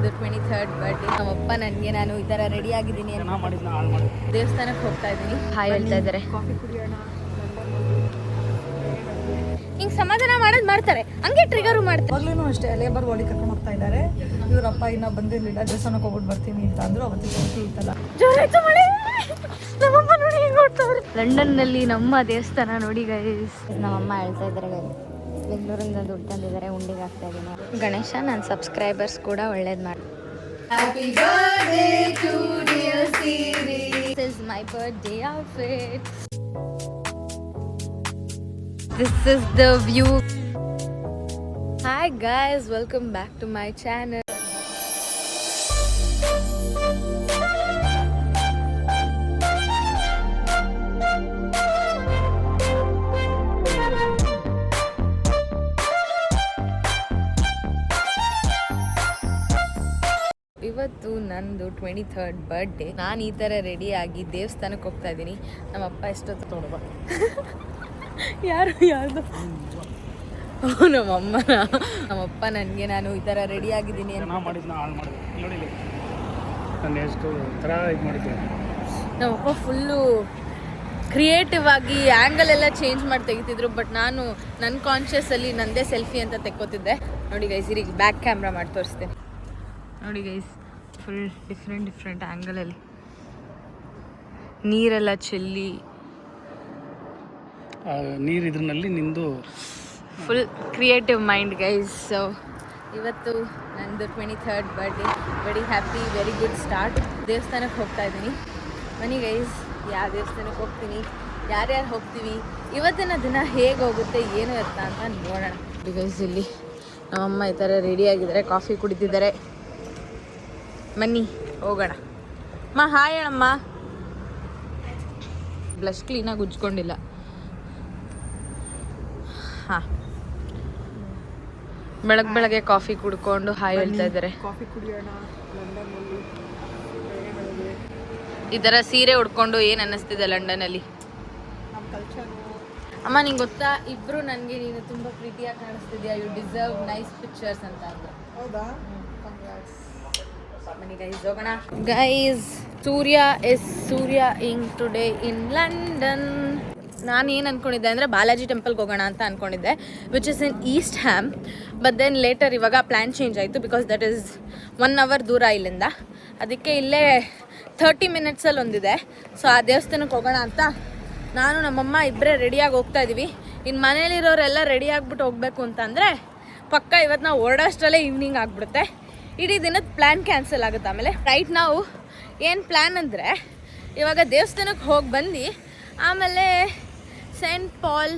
ನಂದು 23rd birthday. ನಮ್ಮಪ್ಪ ನನಗೆ ನಾನು ಈ ಥರ ರೆಡಿ ಆಗಿದ್ದೀನಿ, ದೇವಸ್ಥಾನಕ್ಕೆ ಹೋಗ್ತಾ ಇದ್ದೀನಿ. ಹಾಯ್ ಹೇಳ್ತಾ ಇದ್ದಾರೆ. ಕಾಫಿ ಕುಡಿಯೋಣ. ಹಿಂಗೆ ಸಮಾಧಾನ ಮಾಡೋದು ಮಾಡ್ತಾರೆ, ಹಂಗೆ ಟ್ರಿಗರು ಮಾಡ್ತಾರೆ. ಅವಾಗ್ಲೂ ಅಷ್ಟೇ ಲೇಬರ್ ಬಾಡಿ ಕರ್ಕೊಂಡು ಹೋಗ್ತಾ ಇದ್ದಾರೆ. ಇವರಪ್ಪ ಇನ್ನೂ ಬಂದಿರಲಿಲ್ಲ, ದೇವಸ್ಥಾನಕ್ಕೆ ಹೋಗ್ಬಿಟ್ಟು ಬರ್ತೀನಿ ಅಂತ ಅಂದ್ರು. ಅವತ್ತು ಸಂತಿ ಇತ್ತಲ್ಲ, ಜೋರಾಯ್ತು ಮಳೆ. ನಮ್ಮಮ್ಮ ನೋಡಿ ಹಿಂಗೆ ಓಡ್ತಾವ್ರೆ. ಲಂಡನ್ನಲ್ಲಿ ನಮ್ಮ ದೇವಸ್ಥಾನ ನೋಡಿ ಗೈಸ್. ನಮ್ಮಮ್ಮ ಹೇಳ್ತಾ ಇದ್ದಾರೆ ಗೈಸ್, ಬೆಂಗಳೂರಿಂದ ದುಡ್ಡು ತಂದಿದ್ದಾರೆ, ಉಂಡಿಗೆ ಹಾಕ್ತಾ ಇದ್ದೀನಿ. ಗಣೇಶ ನನ್ನ ಸಬ್ಸ್ಕ್ರೈಬರ್ಸ್ ಕೂಡ ಒಳ್ಳೇದು ಮಾಡಿ. Happy birthday to dear Siri. This is my birthday outfit. This is the view. Hi guys, welcome back to my channel. ಇವತ್ತು ನಂದು 23rd ಬರ್ಡೇ. ನಾನು ಈ ಥರ ರೆಡಿಯಾಗಿ ದೇವಸ್ಥಾನಕ್ಕೆ ಹೋಗ್ತಾ ಇದ್ದೀನಿ. ನಮ್ಮಪ್ಪ ಎಷ್ಟೊತ್ತು ನೋಡುವ ಯಾರ್ದು ನಮ್ಮಪ್ಪ ನನಗೆ ನಾನು ಈ ಥರ ರೆಡಿ ಆಗಿದ್ದೀನಿ ನಮ್ಮಪ್ಪ ಫುಲ್ಲು ಕ್ರಿಯೇಟಿವ್ ಆಗಿ ಆ್ಯಂಗಲ್ ಎಲ್ಲ ಚೇಂಜ್ ಮಾಡಿ ತೆಗಿತಿದ್ರು. ಬಟ್ ನಾನು ನನ್ನ ಕಾನ್ಷಿಯಸಲ್ಲಿ ನಂದೇ ಸೆಲ್ಫಿ ಅಂತ ತೆಕ್ಕೋತಿದ್ದೆ. ನೋಡಿ ಗೈಸ್, ಈಗ ಬ್ಯಾಕ್ ಕ್ಯಾಮ್ರಾ ಮಾಡಿ ತೋರಿಸ್ತೇನೆ. ನೋಡಿ ಗೈಸ್, ಫುಲ್ ಡಿಫ್ರೆಂಟ್ ಆ್ಯಂಗಲಲ್ಲಿ ನೀರೆಲ್ಲ ಚೆಲ್ಲಿ ನೀರು ಇದ್ರಲ್ಲಿ ನಿಂದು full creative mind guys. So ಇವತ್ತು ನಂದು 23rd birthday. Very happy, very good start. ದೇವಸ್ಥಾನಕ್ಕೆ ಹೋಗ್ತಾ ಇದ್ದೀನಿ. ಬನ್ನಿ ಗೈಸ್, ಯಾವ ದೇವಸ್ಥಾನಕ್ಕೆ ಹೋಗ್ತೀನಿ, ಯಾರ್ಯಾರು ಹೋಗ್ತೀವಿ, ಇವತ್ತಿನ ದಿನ ಹೇಗೆ ಹೋಗುತ್ತೆ, ಏನು ಎತ್ತ ಅಂತ ನೋಡೋಣ. ಗೈಸ್, ಇಲ್ಲಿ ನಮ್ಮಮ್ಮ ಈ ಥರ ರೆಡಿಯಾಗಿದ್ದಾರೆ, ಕಾಫಿ ಕುಡಿತಿದ್ದಾರೆ. ಬನ್ನಿ ಹೋಗೋಣ. ಅಮ್ಮ ಹಾಯ್ ಹೇಳಮ್ಮ. ಬ್ಲಷ್ ಕ್ಲೀನಾಗಿ ಉಜ್ಕೊಂಡಿಲ್ಲ. ಹಾಂ, ಬೆಳಗ್ಗೆ ಕಾಫಿ ಕುಡ್ಕೊಂಡು ಹಾಯ್ ಹೇಳ್ತಾ ಇದ್ದಾರೆ. ಕಾಫಿ ಕುಡಿಯೋಣ. ಲಂಡನ್ನಲ್ಲಿ ಈ ಥರ ಸೀರೆ ಉಡ್ಕೊಂಡು ಏನು ಅನ್ನಿಸ್ತಿದೆ ಲಂಡನಲ್ಲಿ? ನಮ್ಮ ಕಲ್ಚರ್. ಅಮ್ಮ ನಿಂಗೆ ಗೊತ್ತಾ, ಇಬ್ಬರು ನನಗೆ ನೀನು ತುಂಬ ಪ್ರೀತಿಯಾಗಿ ಕಾಣಿಸ್ತಿದ್ಯಾ, ಯು ಡಿಸರ್ವ್ ನೈಸ್ ಪಿಕ್ಚರ್ಸ್ ಅಂತ ಅಂದ್ರು. ಹೌದಾ? ಬನ್ನಿ ಗೈಸ್ ಹೋಗೋಣ. ಗೈಸ್, ಸೂರ್ಯ ಇಂಗ್ ಟುಡೇ ಇನ್ ಲಂಡನ್. ನಾನು ಏನು ಅಂದ್ಕೊಂಡಿದ್ದೆ ಅಂದರೆ ಬಾಲಾಜಿ ಟೆಂಪಲ್ಗೆ ಹೋಗೋಣ ಅಂತ ಅಂದ್ಕೊಂಡಿದ್ದೆ, which is in East Ham. But then later ಇವಾಗ ಪ್ಲ್ಯಾನ್ ಚೇಂಜ್ ಆಯಿತು, ಬಿಕಾಸ್ ದಟ್ ಈಸ್ 1 hour ದೂರ ಇಲ್ಲಿಂದ. ಅದಕ್ಕೆ ಇಲ್ಲೇ 30 minutesಲ್ಲಿ ಒಂದಿದೆ. ಸೊ ಆ ದೇವಸ್ಥಾನಕ್ಕೆ ಹೋಗೋಣ ಅಂತ ನಾನು ನಮ್ಮಮ್ಮ ಇಬ್ಬರೇ ರೆಡಿಯಾಗಿ ಹೋಗ್ತಾ ಇದ್ದೀವಿ. ಇನ್ನು ಮನೇಲಿರೋರೆಲ್ಲ ರೆಡಿ ಆಗಿಬಿಟ್ಟು ಹೋಗಬೇಕು ಅಂತಂದರೆ ಪಕ್ಕ ಇವತ್ತು ನಾವು ಹೊರಡೋಷ್ಟರಲ್ಲೇ ಈವ್ನಿಂಗ್ ಆಗಿಬಿಡುತ್ತೆ. ಇಡೀ ದಿನದ ಪ್ಲ್ಯಾನ್ ಕ್ಯಾನ್ಸಲ್ ಆಗುತ್ತೆ. ಆಮೇಲೆ ರೈಟ್ ನಾವು ಏನು ಪ್ಲ್ಯಾನ್ ಅಂದರೆ, ಇವಾಗ ದೇವಸ್ಥಾನಕ್ಕೆ ಹೋಗಿ ಬಂದು ಆಮೇಲೆ ಸೆಂಟ್ ಪಾಲ್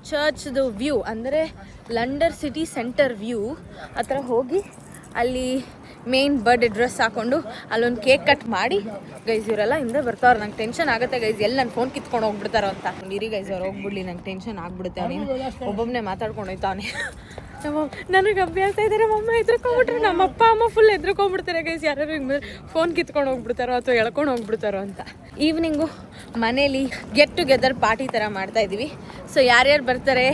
ಚರ್ಚ್ದು ವ್ಯೂ, ಅಂದರೆ ಲಂಡನ್ ಸಿಟಿ ಸೆಂಟರ್ ವ್ಯೂ ಹತ್ರ ಹೋಗಿ ಅಲ್ಲಿ ಮೇನ್ ಬರ್ಡೇ ಡ್ರೆಸ್ ಹಾಕ್ಕೊಂಡು ಅಲ್ಲೊಂದು ಕೇಕ್ ಕಟ್ ಮಾಡಿ. ಗೈಸ್ ಇವರೆಲ್ಲ ಹಿಂದೆ ಬರ್ತಾವ್ರು. ನಂಗೆ ಟೆನ್ಷನ್ ಆಗುತ್ತೆ ಗೈಸ್, ಎಲ್ಲಿ ನನ್ನ ಫೋನ್ ಕಿತ್ಕೊಂಡು ಹೋಗ್ಬಿಡ್ತಾರೋ ಅಂತ. ಇರಿ ಗೈಸ್, ಅವ್ರು ಹೋಗ್ಬಿಡ್ಲಿ, ನಂಗೆ ಟೆನ್ಷನ್ ಆಗ್ಬಿಡುತ್ತೆ. ಅವನೇನು ಒಬ್ಬೊಬ್ಬನೇ ಮಾತಾಡ್ಕೊಂಡು ಹೋಯ್ತಾವನೆ. ನನಗೆ ಅಭ್ಯಾಸ ಇದ್ದಾರೆ. ಮಮ್ಮ ಎದ್ರಕೊಂಡ್ಬಿಟ್ರೆ ನಮ್ಮ ಅಪ್ಪ ಅಮ್ಮ ಫುಲ್ ಎದ್ರಕೊಂಡ್ಬಿಡ್ತಾರೆ ಗೈಸ್, ಯಾರು ಹಿಂಗೆ ಫೋನ್ ಕಿತ್ಕೊಂಡು ಹೋಗ್ಬಿಡ್ತಾರೋ ಅಥವಾ ಎಳ್ಕೊಂಡು ಹೋಗ್ಬಿಡ್ತಾರೋ ಅಂತ. ಈವ್ನಿಂಗು ಮನೇಲಿ ಗೆಟ್ ಟುಗೆದರ್ ಪಾರ್ಟಿ ಥರ ಮಾಡ್ತಾಯಿದ್ದೀವಿ. ಸೊ ಯಾರ್ಯಾರು ಬರ್ತಾರೆ,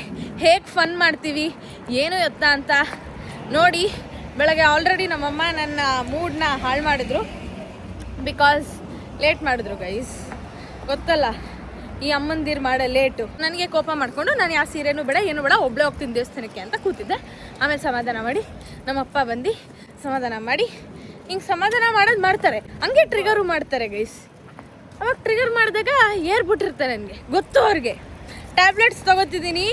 ಹೇಗೆ ಫನ್ ಮಾಡ್ತೀವಿ, ಏನು ಎತ್ತ ಅಂತ ನೋಡಿ. ಬೆಳಗ್ಗೆ ಆಲ್ರೆಡಿ ನಮ್ಮಮ್ಮ ನನ್ನ ಮೂಡ್ನ ಹಾಳು ಮಾಡಿದ್ರು, ಬಿಕಾಸ್ ಲೇಟ್ ಮಾಡಿದ್ರು ಗೈಸ್. ಗೊತ್ತಲ್ಲ ಈ ಅಮ್ಮಂದಿರು ಮಾಡೋ ಲೇಟು. ನನಗೆ ಕೋಪ ಮಾಡಿಕೊಂಡು ನಾನು ಯಾವ ಸೀರೆನೂ ಬೇಡ ಏನು ಬೇಡ, ಒಬ್ಬಳೇ ಹೋಗ್ತೀನಿ ದೇವಸ್ಥಾನಕ್ಕೆ ಅಂತ ಕೂತಿದ್ದೆ. ಆಮೇಲೆ ಸಮಾಧಾನ ಮಾಡಿ ನಮ್ಮಪ್ಪ ಬಂದು ಸಮಾಧಾನ ಮಾಡಿ, ಹಿಂಗೆ ಸಮಾಧಾನ ಮಾಡೋದು ಮಾಡ್ತಾರೆ, ಹಂಗೆ ಟ್ರಿಗರು ಮಾಡ್ತಾರೆ ಗೈಸ್. ಅವಾಗ ಟ್ರಿಗರ್ ಮಾಡಿದಾಗ ಏರ್ಬಿಟ್ಟಿರ್ತಾರೆ ನನಗೆ, ಗೊತ್ತು ಅವ್ರಿಗೆ. ಟ್ಯಾಬ್ಲೆಟ್ಸ್ ತೊಗೋತಿದ್ದೀನಿ,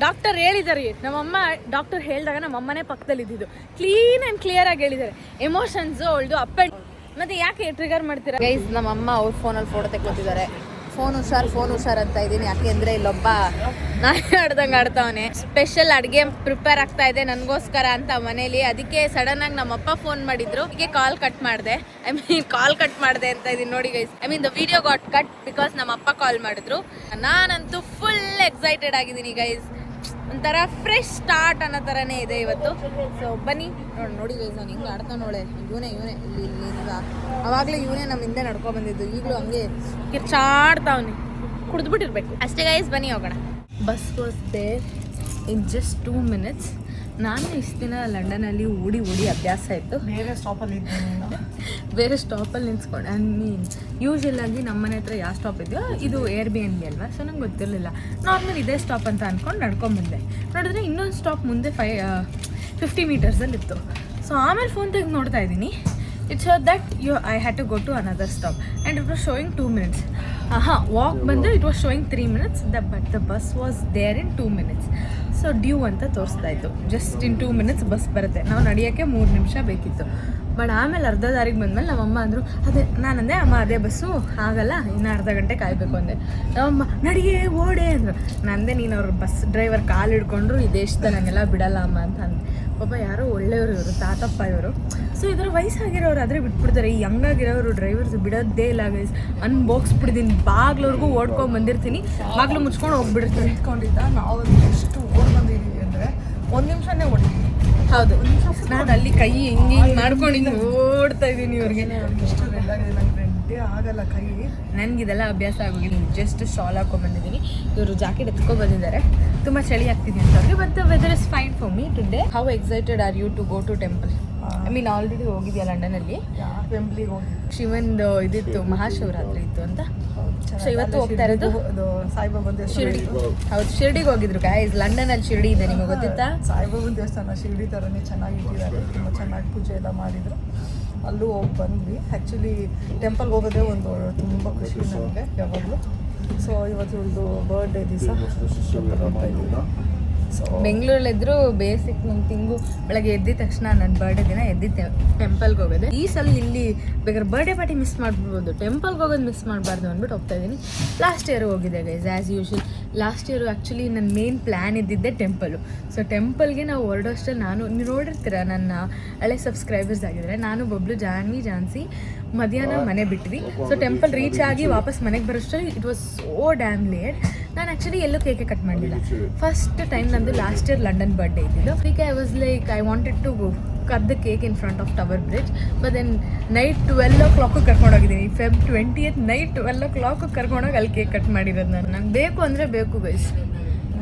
ಡಾಕ್ಟರ್ ಹೇಳಿದ್ದಾರೆ. ನಮ್ಮಮ್ಮ ಡಾಕ್ಟರ್ ಹೇಳಿದಾಗ ನಮ್ಮಮ್ಮನೇ ಪಕ್ಕದಲ್ಲಿ ಇದ್ದಿದ್ದು, ಕ್ಲೀನ್ ಆ್ಯಂಡ್ ಕ್ಲಿಯರಾಗಿ ಹೇಳಿದ್ದಾರೆ. ಎಮೋಷನ್ಸು ಅವಳದು ಅಪ್ ಆ್ಯಂಡ್. ಮತ್ತು ಯಾಕೆ ಟ್ರಿಗರ್ ಮಾಡ್ತೀರಾ ಗೈಸ್? ನಮ್ಮಮ್ಮ ಅವ್ರ ಫೋನಲ್ಲಿ ಫೋಟೋ ತೆಕ್ಕೋತಿದ್ದಾರೆ. ಫೋನ್ ಹುಷಾರ್ ಅಂತ ಇದ್ದೀನಿ. ಯಾಕೆ ಅಂದರೆ ಇಲ್ಲೊಬ್ಬ ನಾಯಿ ಆಡ್ದಂಗೆ ಆಡ್ತಾವನೆ. ಸ್ಪೆಷಲ್ ಅಡುಗೆ ಪ್ರಿಪೇರ್ ಆಗ್ತಾ ಇದೆ ನನಗೋಸ್ಕರ ಅಂತ ಮನೇಲಿ. ಅದಕ್ಕೆ ಸಡನ್ನಾಗಿ ನಮ್ಮಪ್ಪ ಫೋನ್ ಮಾಡಿದ್ರು, ಅದಕ್ಕೆ ಕಾಲ್ ಕಟ್ ಮಾಡಿದೆ ಅಂತ ಇದ್ದೀನಿ ನೋಡಿ guys. The video got cut because ನಮ್ಮಪ್ಪ ಕಾಲ್ ಮಾಡಿದ್ರು. ನಾನಂತೂ ಫುಲ್ ಎಕ್ಸೈಟೆಡ್ ಆಗಿದ್ದೀನಿ ಗೈಸ್. ಒಂಥರ ಫ್ರೆಶ್ ಸ್ಟಾರ್ಟ್ ಅನ್ನೋ ಥರನೇ ಇದೆ ಇವತ್ತು. ಸೊ ಬನ್ನಿ ನೋಡಿ ಗೈಸ್, ನಾನು ಹಿಂಗೆ ಆಡ್ತಾ ನೋಳೆ. ಇವನೇ ಇಲ್ಲಿ ಅವಾಗಲೇ ಇವನೇ ನಮ್ಮ ಹಿಂದೆ ನಡ್ಕೊಂಡು ಬಂದಿದ್ದು, ಈಗಲೂ ಹಂಗೆ ಕಿರ್ಚಾಡ್ತಾವನೆ, ಕುಡಿದ್ಬಿಟ್ಟಿರ್ಬೇಕು ಅಷ್ಟೇ ಗೈಸ್. ಬನ್ನಿ ಹೋಗೋಣ. Bus was there in just 2 minutes. ನಾನು ಇಷ್ಟು ದಿನ ಲಂಡನಲ್ಲಿ ಓಡಿ ಅಭ್ಯಾಸ ಇತ್ತು. ಬೇರೆ ಸ್ಟಾಪಲ್ಲಿ ಇದ್ದೀನಿ ನಾನು. ಬೇರೆ ಸ್ಟಾಪಲ್ಲಿ ನಿಂತ್ಕೊಂಡು ಐ ಮೀನ್ ಯೂಶಲ್ ಆಗಿ ನಮ್ಮ ಮನೆ ಹತ್ರ ಯಾವ ಸ್ಟಾಪ್ ಇದೆಯೋ ಇದು Airbnb ಅಲ್ವಾ, ಸೊ ನಂಗೆ ಗೊತ್ತಿರಲಿಲ್ಲ. ನಾರ್ಮಲ್ ಇದೇ ಸ್ಟಾಪ್ ಅಂತ ಅಂದ್ಕೊಂಡು ನಡ್ಕೊಂಡ್ಬಂದೆ. ನೋಡಿದ್ರೆ ಇನ್ನೊಂದು ಸ್ಟಾಪ್ ಮುಂದೆ 50 ಮೀಟರ್ಸಲ್ಲಿತ್ತು. ಸೊ ಆಮೇಲೆ ಫೋನ್ ತೆಗೆದು ನೋಡ್ತಾ ಇದ್ದೀನಿ, it's that I had to go to another stop and it was showing 2 minutes. Walk ಬಂದು it was showing 3 minutes, but the bus was there in 2 minutes. So due ಅಂತ ತೋರಿಸ್ತಾ ಇತ್ತು, just in 2 minutes bus ಬರುತ್ತೆ, ನಾವು ನಡೆಯೋಕ್ಕೆ 3 ನಿಮಿಷ ಬೇಕಿತ್ತು. But ಆಮೇಲೆ ಅರ್ಧ ದಾರಿಗೆ ಬಂದಮೇಲೆ ನಮ್ಮಮ್ಮ ಅಂದರು, ನಾನಂದೆ ಅಮ್ಮ ಅದೇ ಬಸ್ಸು ಆಗಲ್ಲ, ಇನ್ನು ಅರ್ಧ ಗಂಟೆ ಕಾಯಬೇಕು ಅಂದೆ. ನಮ್ಮಮ್ಮ ನಡಿಗೆ ಓಡೆ ಅಂದರು. ನಂದೆ ನೀನು ಅವ್ರ ಬಸ್ ಡ್ರೈವರ್ ಕಾಲು ಹಿಡ್ಕೊಂಡ್ರು ಈ ದೇಶದಲ್ಲಿ ಹಂಗೆಲ್ಲ ಬಿಡಲ್ಲ ಅಮ್ಮ ಅಂತ ಅಂದೆ. ಪಾಪ ಯಾರೋ ಒಳ್ಳೆಯವರು ಇವರು, ತಾತಪ್ಪ ಇವರು. ಸೊ ಇದರ ವಯಸ್ಸಾಗಿರೋರು ಆದರೆ ಬಿಟ್ಬಿಡ್ತಾರೆ, ಈ ಹಂಗಾಗಿರೋರು ಡ್ರೈವರ್ಸ್ ಬಿಡೋದೇ ಇಲ್ಲ ಗೈಸ್. ಅನ್ಬಾಕ್ಸ್ಬಿಟ್ಟಿದ್ದೀನಿ, ಬಾಗ್ಲವ್ರಿಗೂ ಓಡ್ಕೊಂಡು ಬಂದಿರ್ತೀನಿ, ಬಾಗ್ಲು ಮುಚ್ಕೊಂಡು ಹೋಗ್ಬಿಡ್ತೀನಿ. ಇಟ್ಕೊಂಡಿದ್ದ ನಾವು ಎಷ್ಟು ಓಡ್ ಬಂದಿದ್ದೀವಿ ಅಂದರೆ 1 ನಿಮಿಷನೇ ಓಡಿದ್ವಿ. ಹೌದು, ನಾನು ಅಲ್ಲಿ ಕೈ ಹಿಂಗೆ ಮಾಡ್ಕೊಂಡು ಹಿಂಗೆ ಓಡ್ತಾ ಇದ್ದೀನಿ ಇವ್ರಿಗೆ. ಎಷ್ಟು ರೆಡ್ ಆಗಿದೆ, ನಂಗೆ ರೆಡ್ಡೇ ಆಗಲ್ಲ ಕೈ. ನನಗಿದೆಲ್ಲ ಅಭ್ಯಾಸ ಆಗೋಗಿದೆ. ಜಸ್ಟ್ ಶಾಲ್ ಹಾಕೊಂಡ್ಬಂದಿದ್ದೀನಿ, ಇವರು ಜಾಕೆಟ್ ಎತ್ಕೊಂಡು ಬಂದಿದ್ದಾರೆ. ತುಂಬ ಚಳಿ ಆಗ್ತಿದೆ ಅಂತ ಅವ್ರಿಗೆ, but the weather is fine for me today. How excited are you to go to temple? I mean already ಹೋಗಿದ್ಯಾ ಲಂಡನಲ್ಲಿ? ಟೆಂಪ್ಲಿಗೆ ಹೋಗಿ ಶಿವಂದು ಇದಿತ್ತು, ಮಹಾಶಿವರಾತ್ರಿ ಇತ್ತು ಅಂತ. ಸೊ ಇವತ್ತು ಹೋಗ್ತಾ ಇರೋದು ಸಾಯಿಬಾಬಾ ದೇವಸ್ಥಾನ. ಶಿರ್ಡಿ. ಹೌದು, ಶಿರ್ಡಿಗೆ ಹೋಗಿದ್ರು ಗೈಸ್. ಲಂಡನಲ್ಲಿ ಶಿರ್ಡಿ ಇದೆ, ನಿಮಗೆ ಗೊತ್ತಿತ್ತಾ? ಸಾಯಿಬಾಬಾ ದೇವಸ್ಥಾನ ಶಿರ್ಡಿ ಥರನೇ ಚೆನ್ನಾಗಿಟ್ಟಿದ್ದಾರೆ, ತುಂಬ ಚೆನ್ನಾಗಿ ಪೂಜೆ ಎಲ್ಲ ಮಾಡಿದರು. ಅಲ್ಲೂ ಹೋಗಿ ಬಂದ್ವಿ. ಆ್ಯಕ್ಚುಲಿ ಟೆಂಪಲ್ಗೆ ಹೋಗೋದೇ ಒಂದು ತುಂಬ ಖುಷಿ ನನಗೆ ಯಾವಾಗಲೂ. ಸೊ ಇವತ್ತು ಒಂದು ಬರ್ಡೇ ದಿವಸ ಹೋಗ್ತಾ ಇದ್ದೀವಿ. ಸೊ ಬೆಂಗಳೂರಲ್ಲಿದ್ರು ಬೇಸಿಕ್ ನಮ್ಮ ತಿಂಗು ಬೆಳಗ್ಗೆ ಎದ್ದಿದ ತಕ್ಷಣ ನನ್ನ ಬರ್ಡೇ ದಿನ ಎದ್ದಿದ್ದೆ ಟೆಂಪಲ್ಗೆ ಹೋಗೋದು. ಈ ಸಲ ಇಲ್ಲಿ ಬೇಕಾದ್ರೆ ಬರ್ಡೇ ಪಾರ್ಟಿ ಮಿಸ್ ಮಾಡ್ಬಿಡ್ಬೋದು, ಟೆಂಪಲ್ಗೆ ಹೋಗೋದು ಮಿಸ್ ಮಾಡಬಾರ್ದು ಅಂದ್ಬಿಟ್ಟು ಹೋಗ್ತಾ ಇದ್ದೀನಿ. ಲಾಸ್ಟ್ ಇಯರ್ ಹೋಗಿದೆ guys, as usual. Last year actually ನನ್ನ ಮೇನ್ ಪ್ಲ್ಯಾನ್ ಇದ್ದಿದ್ದೆ ಟೆಂಪಲು. ಸೊ ಟೆಂಪಲ್ಗೆ ನಾವು ಹೊರಡೋಷ್ಟಲ್ಲಿ ನೀವು ನೋಡಿರ್ತೀರ ನನ್ನ ಹಳೆ ಸಬ್ಸ್ಕ್ರೈಬರ್ಸ್ ಆಗಿದ್ರೆ, ನಾನು ಬಬ್ಲು ಝಾನ್ಸಿ ಮಧ್ಯಾಹ್ನ ಮನೆ ಬಿಟ್ವಿ. ಸೊ ಟೆಂಪಲ್ ರೀಚ್ ಆಗಿ ವಾಪಸ್ ಮನೆಗೆ ಬರೋಷ್ಟರಲ್ಲಿ it was so damn late. ನಾನು ಆ್ಯಕ್ಚುಲಿ ಎಲ್ಲೂ ಕೇಕೆ ಕಟ್ ಮಾಡಲಿಲ್ಲ. ಫಸ್ಟ್ ಟೈಮ್ ನಂದು ಲಾಸ್ಟ್ ಇಯರ್ ಲಂಡನ್ ಬರ್ಡೇ ಇದ್ದಿದ್ದು. ಅದಕ್ಕೆ I was like I wanted to cut the cake in front of Tower Bridge. But then night 12 o'clock ಕರ್ಕೊಂಡೋಗಿದ್ದೀನಿ. Feb 20th night 12 o'clock ಕರ್ಕೊಂಡೋಗಿ ಅಲ್ಲಿ ಕೇಕ್ ಕಟ್ ಮಾಡಿರೋದು ನಾನು ಬೇಕು ಅಂದರೆ ಬೇಕು ಗೈಸ್.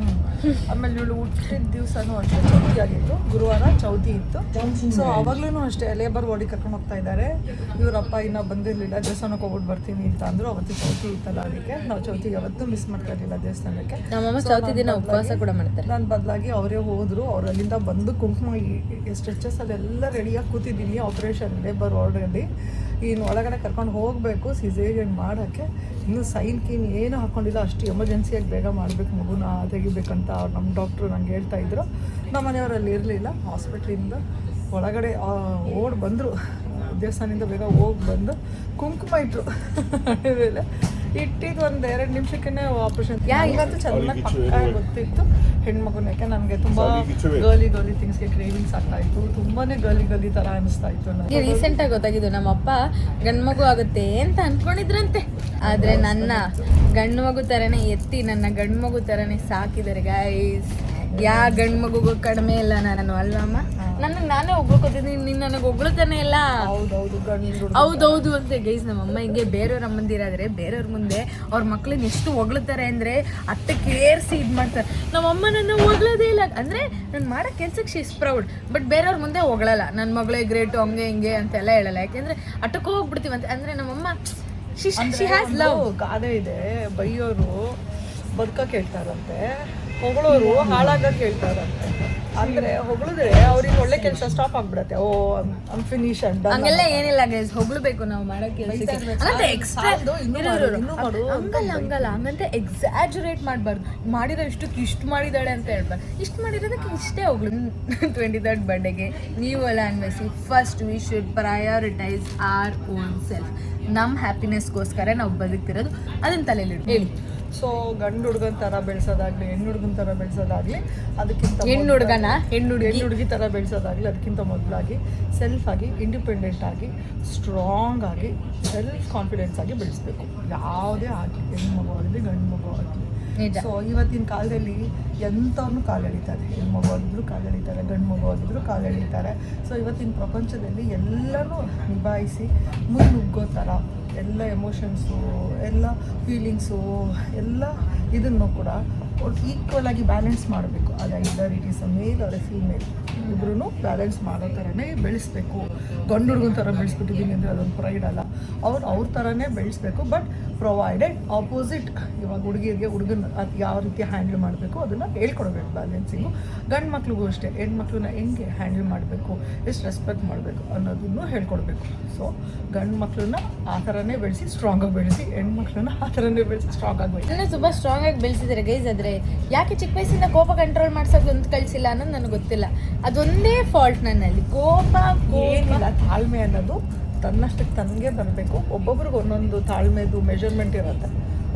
ಆಮೇಲೆ ಇವಳು ಹುಟ್ಟಿದ ದಿವಸನೂ ಅಷ್ಟೇ ಚೌತಿ ಆಗಿತ್ತು, ಗುರುವಾರ ಚೌತಿ ಇತ್ತು. ಸೊ ಅವಾಗ್ಲೂ ಅಷ್ಟೇ ಲೇಬರ್ ಓಡಿ ಕರ್ಕೊಂಡು ಹೋಗ್ತಾ ಇದ್ದಾರೆ. ಇವರಪ್ಪ ಇನ್ನೂ ಬಂದಿರಲಿಲ್ಲ, ದೇವಸ್ಥಾನಕ್ಕೆ ಹೋಗ್ಬಿಟ್ಟು ಬರ್ತೀನಿ ಅಂತ ಅಂದರು. ಅವತ್ತು ಚೌತಿ ಇತ್ತಲ್ಲ, ಅದಕ್ಕೆ ನಾವು ಚೌತಿಗೆ ಯಾವತ್ತೂ ಮಿಸ್ ಮಾಡ್ತಾ ಇರಲಿಲ್ಲ ದೇವಸ್ಥಾನಕ್ಕೆ. ನಮ್ಮಮ್ಮ ಚೌತಿ ದಿನ ಉಪವಾಸ ಕೂಡ ಮಾಡ್ತಾರೆ. ನಾನು ಬದಲಾಗಿ ಅವರೇ ಹೋದರು. ಅವ್ರು ಅಲ್ಲಿಂದ ಬಂದು ಕುಂಕುಮ ಸ್ಟ್ರೆಚಸಲ್ಲೆಲ್ಲ ರೆಡಿಯಾಗಿ ಕೂತಿದ್ದೀನಿ. ಆಪ್ರೇಷನ್ ಲೇಬರ್ ವಾರ್ಡಲ್ಲಿ ಇನ್ನು ಒಳಗಡೆ ಕರ್ಕೊಂಡು ಹೋಗಬೇಕು ಸಿಸೇರಿಯನ್ ಮಾಡೋಕ್ಕೆ. ಇನ್ನೂ ಸೈನ್ ಕೀನ್ ಏನೂ ಹಾಕ್ಕೊಂಡಿಲ್ಲ, ಅಷ್ಟು ಎಮರ್ಜೆನ್ಸಿಯಾಗಿ ಬೇಗ ಮಾಡಬೇಕು, ಮಗುನ ತೆಗಿಬೇಕಂತ ಅವ್ರು ನಮ್ಮ ಡಾಕ್ಟ್ರು ನಂಗೆ ಹೇಳ್ತಾಯಿದ್ರು. ನಮ್ಮ ಮನೆಯವರಲ್ಲಿ ಇರಲಿಲ್ಲ, ಹಾಸ್ಪಿಟ್ಲಿಂದ ಒಳಗಡೆ ಓಡಿ ಬಂದರು. ದೇವಸ್ಥಾನದಿಂದ ಬೇಗ ಹೋಗಿ ಬಂದು ಕುಂಕುಮ ಇಟ್ಟರು. ಮೇಲೆ ಇಟ್ಟಿದ್ದು ಒಂದು 2 ನಿಮಿಷಕ್ಕೇ ಆಪ್ರೇಷನ್. ಯಾಕಂತೂ ಚೆನ್ನಾಗಿ ಪಕ್ಕ ಗೊತ್ತಿತ್ತು ಹೆಣ್ಮಗುನ. ಯಾಕೆ ನನಗೆ ತುಂಬ ಗರ್ಲಿ ಥಿಂಗ್ಸ್ಗೆ ಕ್ರೇವಿಂಗ್ಸ್ ಆಗ್ತಾಯಿತ್ತು, ತುಂಬಾ ಗರ್ಲಿ ಥರ ಅನಿಸ್ತಾ ಇತ್ತು ನನಗೆ. ರೀಸೆಂಟಾಗಿ ಗೊತ್ತಾಗಿದ್ದು, ನಮ್ಮಪ್ಪ ಗಂಡು ಮಗು ಆಗುತ್ತೆ ಅಂತ ಅಂದ್ಕೊಂಡಿದ್ರಂತೆ. ಆದರೆ ನನ್ನ ಗಂಡು ಮಗು ಥರನೇ ಎತ್ತಿ ನನ್ನ ಗಂಡು ಮಗು ಥರನೇ ಸಾಕಿದ್ದಾರೆ ಗೈಸ್. ಗಂಡು ಮಗುಗೂ ಕಡಿಮೆ ಇಲ್ಲ ನಾನು, ಅಲ್ವಮ್ಮ? ನನಗೆ ನಾನೇ ಹೊಗ್ಳ್ಕೊತಿದ್ದೀನಿ, ನೀನು ನನಗೆ ಹೊಗಳ್ತಾನೆ ಇಲ್ಲ. ಹೌದೌದು ಅಂತ ಗೈಸ್. ನಮ್ಮಮ್ಮ ಹಿಂಗೆ ಬೇರೆಯವ್ರ ಅಮ್ಮಂದಿರಾದರೆ ಬೇರೆಯವ್ರ ಮುಂದೆ ಅವ್ರ ಮಕ್ಳನ್ನ ಎಷ್ಟು ಹೊಗಳ್ತಾರೆ ಅಂದರೆ ಅಟ್ಟಕ್ಕೆ ಏರಿಸಿ ಇದು ಮಾಡ್ತಾರೆ. ನಮ್ಮಮ್ಮ ನನ್ನ ಹೊಗಳೋದೇ ಇಲ್ಲ. ಅಂದರೆ ನಾನು ಮಾಡೋ ಕೆಲ್ಸಕ್ಕೆ ಶಿ ಇಸ್ ಪ್ರೌಡ್, ಬಟ್ ಬೇರೆಯವ್ರ ಮುಂದೆ ಹೊಗಳಲ್ಲ. ನನ್ನ ಮಗಳೇ ಗ್ರೇಟು ಹಂಗೆ ಹಿಂಗೆ ಅಂತೆಲ್ಲ ಹೇಳಲ್ಲ. ಯಾಕೆಂದರೆ ಅಟ್ಟಕ್ಕೆ ಹೋಗ್ಬಿಡ್ತೀವಂತೆ. ಅಂದರೆ ನಮ್ಮಮ್ಮ ಶಿ ಹ್ಯಾಸ್ ಲವ್. ಗಾದೆ ಇದೆ, ಬೈಯೋರು ಬದುಕಕ್ಕೆ ಹೇಳ್ತಾರಂತೆ, ಹೊಗಳೋರು ಹಾಳಾಗಕ್ಕೆ ಹೇಳ್ತಾರಂತೆ. ಅಂದ್ರೆ ಹೊಗಳಿದ್ರೆ ಅವ್ರಿಗೆ ಒಳ್ಳೆ ಕೆಲಸ ಸ್ಟಾಪ್ ಆಗ್ಬಿಡತ್ತೆ. ಓ ಫಿನಿಶ್ ಅಂತ ಹಂಗೆಲ್ಲ ಏನಿಲ್ಲ ಗೈಸ್, ಹೊಗಳಬೇಕು ನಾವು ಮಾಡೋ ಕೆಲಸಕ್ಕೆ. ಹಂಗಲ್ಲ ಹಂಗಂತ ಎಕ್ಸಾಜುರೇಟ್ ಮಾಡಬಾರ್ದು. ಮಾಡಿರೋ ಇಷ್ಟು ಮಾಡಿದಾಳೆ ಅಂತ ಹೇಳ್ಬಾರ್ದು. ಇಷ್ಟು ಮಾಡಿರೋದಕ್ಕೆ ಇಷ್ಟೇ ಹೊಗಳು. 23rd ಬರ್ಡೇಗೆ ನೀವೆಲ್ಲ ಅನ್ವಯಿಸಿ, first we should prioritize our own self. ನಮ್ಮ ಹ್ಯಾಪಿನೆಸ್ಗೋಸ್ಕರ ನಾವು ಬದುಕ್ತಿರೋದು, ಅದನ್ನ ತಲೆಯಲ್ಲಿ ಹೇಳಿ. ಸೊ ಗಂಡು ಹುಡುಗನ ಥರ ಬೆಳೆಸೋದಾಗಲಿ, ಹೆಣ್ಣು ಹುಡುಗನ ಥರ ಬೆಳೆಸೋದಾಗಲಿ, ಅದಕ್ಕಿಂತ ಹೆಣ್ಣು ಹುಡುಗಿ ಥರ ಬೆಳೆಸೋದಾಗಲಿ, ಅದಕ್ಕಿಂತ ಮೊದಲಾಗಿ ಸೆಲ್ಫ್ ಆಗಿ, ಇಂಡಿಪೆಂಡೆಂಟ್ ಆಗಿ, ಸ್ಟ್ರಾಂಗ್ ಆಗಿ, ಸೆಲ್ಫ್ ಕಾನ್ಫಿಡೆನ್ಸ್ ಆಗಿ ಬೆಳೆಸಬೇಕು. ಯಾವುದೇ ಆಗಲಿ, ಹೆಣ್ಣು ಮಗು ಆಗಲಿ ಗಂಡು ಮಗು ಆಗಲಿ. ಸೊ ಇವತ್ತಿನ ಕಾಲದಲ್ಲಿ ಎಂಥವ್ರನ್ನೂ ಕಾಲು ಎಳಿತಾರೆ. ಹೆಣ್ಣು ಮಗು ಆಗಿದ್ರು ಕಾಲು ಎಳಿತಾರೆ, ಗಂಡು ಮಗು ಆಗಿದ್ರು ಕಾಲು ಎಳಿತಾರೆ. ಸೊ ಇವತ್ತಿನ ಪ್ರಪಂಚದಲ್ಲಿ ಎಲ್ಲನೂ ನಿಭಾಯಿಸಿ ಮುನ್ನುಗ್ಗೋ ಥರ ಎಲ್ಲ ಎಮೋಷನ್ಸು, ಎಲ್ಲ ಫೀಲಿಂಗ್ಸು, ಎಲ್ಲ ಇದನ್ನು ಕೂಡ ಈಕ್ವಲ್ ಆಗಿ ಬ್ಯಾಲೆನ್ಸ್ ಮಾಡಬೇಕು. ಅದು either it is a male or a female, ಇಬ್ರು ಬ್ಯಾಲೆನ್ಸ್ ಮಾಡೋ ಥರನೇ ಬೆಳೆಸ್ಬೇಕು. ಗಂಡು ಹುಡುಗನ ಥರ ಬೆಳೆಸ್ಬಿಟ್ಟಿದ್ದೀನಿ ಅಂದರೆ ಅದೊಂದು ಪ್ರೈಡ್ ಅಲ್ಲ, ಅವ್ರ ಥರನೇ ಬೆಳೆಸ್ಬೇಕು. ಬಟ್ ಪ್ರೊವೈಡೆಡ್ ಆಪೋಸಿಟ್, ಇವಾಗ ಹುಡುಗಿಯರಿಗೆ ಹುಡುಗನ ಅದು ಯಾವ ರೀತಿ ಹ್ಯಾಂಡಲ್ ಮಾಡಬೇಕು ಅದನ್ನು ಹೇಳ್ಕೊಡ್ಬೇಕು ಬ್ಯಾಲೆನ್ಸಿಂಗು. ಗಂಡು ಮಕ್ಳಿಗೂ ಅಷ್ಟೇ, ಹೆಣ್ಮಕ್ಳನ್ನ ಹೆಂಗೆ ಹ್ಯಾಂಡಲ್ ಮಾಡಬೇಕು, ಎಷ್ಟು ರೆಸ್ಪೆಕ್ಟ್ ಮಾಡಬೇಕು ಅನ್ನೋದನ್ನು ಹೇಳ್ಕೊಡ್ಬೇಕು. ಸೊ ಗಂಡು ಮಕ್ಳನ್ನ ಆ ಥರನೇ ಬೆಳೆಸಿ ಸ್ಟ್ರಾಂಗಾಗಿ ಬೆಳೆಸಿ, ಹೆಣ್ಮಕ್ಳನ್ನ ಆ ಥರನೇ ಬೆಳೆಸಿ ಸ್ಟ್ರಾಂಗಾಗಿ ಬೆಳೆಸಿ. ನನ್ನ ತುಂಬ ಸ್ಟ್ರಾಂಗ್ ಆಗಿ ಬೆಳೆಸಿದ್ದಾರೆ ಗೈಸ್. ಆದರೆ ಯಾಕೆ ಚಿಕ್ಕ ವಯಸ್ಸಿಂದ ಕೋಪ ಕಂಟ್ರೋಲ್ ಮಾಡ್ಸೋದು ಒಂದು ಕಳಿಸಿಲ್ಲ ಅನ್ನೋದು ನನಗೆ ಗೊತ್ತಿಲ್ಲ. ಅದೊಂದೇ ಫಾಲ್ಟ್ ನನ್ನಲ್ಲಿ. ಕೋಪ ಏನಿಲ್ಲ, ತಾಳ್ಮೆ ಅನ್ನೋದು ತನ್ನಷ್ಟಕ್ಕೆ ತನಗೆ ಬರಬೇಕು. ಒಬ್ಬೊಬ್ರಿಗೆ ಒಂದೊಂದು ತಾಳ್ಮೆದು ಮೆಷರ್ಮೆಂಟ್ ಇರುತ್ತೆ.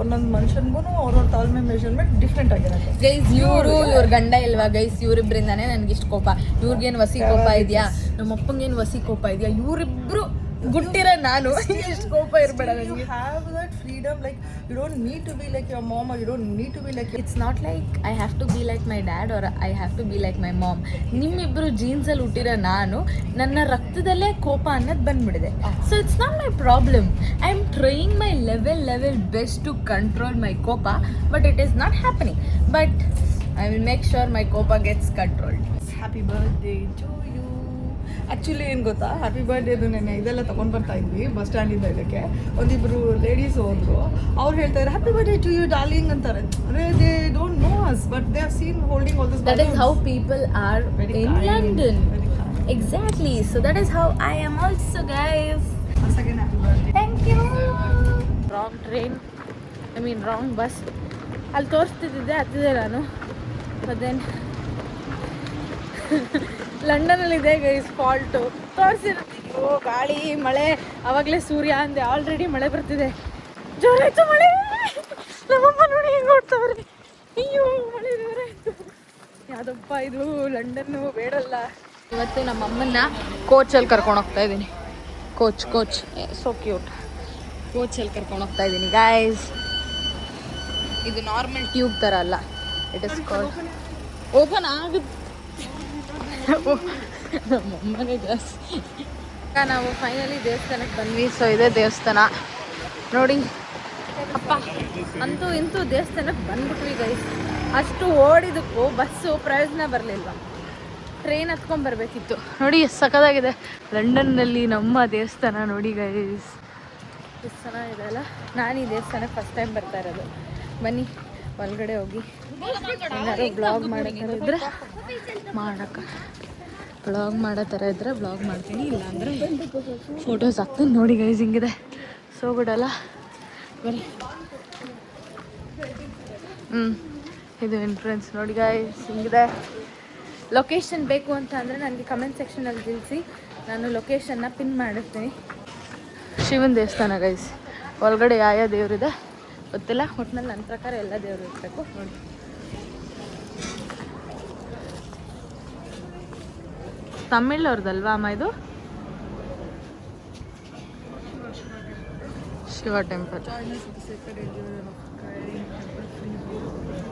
ಒಂದೊಂದು ಮನುಷ್ಯನ್ಗೂ ಅವ್ರವ್ರ ತಾಳ್ಮೆ ಮೆಷರ್ಮೆಂಟ್ ಡಿಫ್ರೆಂಟ್ ಆಗಿರುತ್ತೆ. ಗೈಸ್ ಇವ್ರ ಗಂಡ ಇಲ್ವಾ ಗೈಸ್, ಇವರಿಬ್ಬರಿಂದಾನೇ ನನಗೆ ಇಷ್ಟು ಕೋಪ. ಇವ್ರಿಗೇನು ವಸಿ ಕೋಪ ಇದೆಯಾ, ನಮ್ಮ ಅಪ್ಪಂಗೇನು ವಸಿ ಕೋಪ ಇದೆಯಾ, ಇವರಿಬ್ರು ಗುಟ್ಟಿರ ನಾನು ಎಷ್ಟು ಕೋಪ ಇರಬೇಡ ನನಗೆ. You have that freedom, like you don't need to be like your mom or you don't need to be like your... it's not like I have to be like my dad or I have to be like my mom. ನಿಮ್ಮಿಬ್ಬರು ಜೀನ್ಸಲ್ಲಿ ಹುಟ್ಟಿರೋ ನಾನು, ನನ್ನ ರಕ್ತದಲ್ಲೇ ಕೋಪ ಅನ್ನೋದು ಬಂದ್ಬಿಡಿದೆ. So it's not my problem. I am trying my level best to control my ಕೋಪ, but it is not happening. But I will make sure my ಕೋಪ gets controlled. Happy birthday to you. Actually ಏನು ಗೊತ್ತಾ, happy ಬರ್ಡೇದು ನೆನೆ ಇದೆಲ್ಲ ತೊಗೊಂಡು ಬರ್ತಾ ಇದ್ವಿ bus ಸ್ಟ್ಯಾಂಡಿಂದ. ಇದಕ್ಕೆ ಒಂದಿಬ್ಬರು ಲೇಡೀಸ್ ಹೋದ್ರು. ಅವ್ರು ಹೇಳ್ತಾ ಇದ್ದಾರೆ happy birthday to you darling ಅಂತಾರೆ. ಅಂದರೆ they don't know us but they have seen holding all this. That is how people are in London. Exactly. So that is how I am also, guys. Once again, happy birthday. Thank you. Wrong train. I mean wrong bus. ಅಲ್ಲಿ ತೋರಿಸ್ತಿದ್ದೆ ಹತ್ತಿದೆ ನಾನು. But then ಲಂಡನಲ್ಲಿದೆ guys ಫಾಲ್ಟು ತೋರಿಸಿರುತ್ತೆ. ಓ ಗಾಳಿ ಮಳೆ, ಆವಾಗಲೇ ಸೂರ್ಯ ಅಂದೆ, ಆಲ್ರೆಡಿ ಮಳೆ ಬರ್ತಿದೆ. ಜೋರಾಯ್ತು ಮಳೆ. ನಮ್ಮಮ್ಮ ನೋಡಿ ಹೆಂಗೆ ಓಡ್ತಾವ್ರೆ. ಅಯ್ಯೋ ಮಳೆ ಜೋರಾಯ್ತು. ಯಾವುದಪ್ಪ ಇದು ಲಂಡನ್ನು ಬೇಡಲ್ಲ. ಇವತ್ತು ನಮ್ಮಮ್ಮನ್ನ ಕೋಚಲ್ಲಿ ಕರ್ಕೊಂಡು ಹೋಗ್ತಾ ಇದ್ದೀನಿ. Coach so cute. ಕೋಚಲ್ಲಿ ಕರ್ಕೊಂಡು ಹೋಗ್ತಾ ಇದ್ದೀನಿ ಗೈಸ್. ಇದು ನಾರ್ಮಲ್ ಟ್ಯೂಬ್ ಥರ ಅಲ್ಲ, ಇಟ್ ಇಸ್ ಕಾಲ್ಡ್ ಓಪನ್ ಆಗುತ್ತೆ. ನಮ್ಮಮ್ಮನೇ ಜಾಸ್ತಿ. ನಾವು ಫೈನಲಿ ದೇವಸ್ಥಾನಕ್ಕೆ ಬಂದ್ವಿ. ಸೊ ಇದೇ ದೇವಸ್ಥಾನ ನೋಡಿ. ಅಪ್ಪ ಅಂತೂ ಇಂತೂ ದೇವಸ್ಥಾನಕ್ಕೆ ಬಂದ್ಬಿಟ್ವಿ ಗೈಸ್. ಅಷ್ಟು ಓಡಿದಕ್ಕೂ ಬಸ್ಸು ಪ್ರಯೋಜನ ಬರಲಿಲ್ಲ. ಟ್ರೈನ್ ಹತ್ಕೊಂಡ್ಬರ್ಬೇಕಿತ್ತು. ನೋಡಿ ಎಷ್ಟು ಸಖತ್ತಾಗಿದೆ ಲಂಡನ್ನಲ್ಲಿ ನಮ್ಮ ದೇವಸ್ಥಾನ. ನೋಡಿ ಗೈಸ್ ಎಷ್ಟು ಚೆನ್ನಾಗಿದೆ ಅಲ್ಲ. ನಾನು ಈ ದೇವಸ್ಥಾನಕ್ಕೆ ಫಸ್ಟ್ ಟೈಮ್ ಬರ್ತಾ ಇರೋದು. ಬನ್ನಿ ಒಳಗಡೆ ಹೋಗಿ ಏನಾದ್ರು ಬ್ಲಾಗ್ ಮಾಡೋ ಥರ ಇದ್ದರೆ ಬ್ಲಾಗ್ ಮಾಡೋ ಥರ ಇದ್ದರೆ ಬ್ಲಾಗ್ ಮಾಡ್ತೀನಿ, ಇಲ್ಲಾಂದರೆ ಫೋಟೋಸ್ ಹಾಕ್ತೀನಿ. ನೋಡಿ ಗೈಸ್ ಹಿಂಗಿದೆ, ಸೋ ಗುಡ್ ಅಲ್ಲ. ಬನ್ನಿ. ಇದು ಎಂಟ್ರೆನ್ಸ್ ನೋಡಿ ಗೈಸ್ ಹಿಂಗಿದೆ. ಲೊಕೇಶನ್ ಬೇಕು ಅಂತ ಅಂದರೆ ನನಗೆ ಕಮೆಂಟ್ ಸೆಕ್ಷನಲ್ಲಿ ತಿಳಿಸಿ, ನಾನು ಲೊಕೇಶನ್ನ ಪಿನ್ ಮಾಡಿರ್ತೀನಿ. ಶಿವನ ದೇವಸ್ಥಾನ ಗೈಸ್. ಒಳಗಡೆ ಯಾವ ದೇವರಿದೆ ಗೊತ್ತಿಲ್ಲ, ಒಟ್ಟಿನಲ್ಲಿ ನನ್ನ ಪ್ರಕಾರ ಎಲ್ಲ ದೇವರು ಇರಬೇಕು. ನೋಡಿ ತಮಿಳವ್ರದಲ್ವಾ ಅಮ್ಮ ಇದು? ಶಿವ ಟೆಂಪಲ್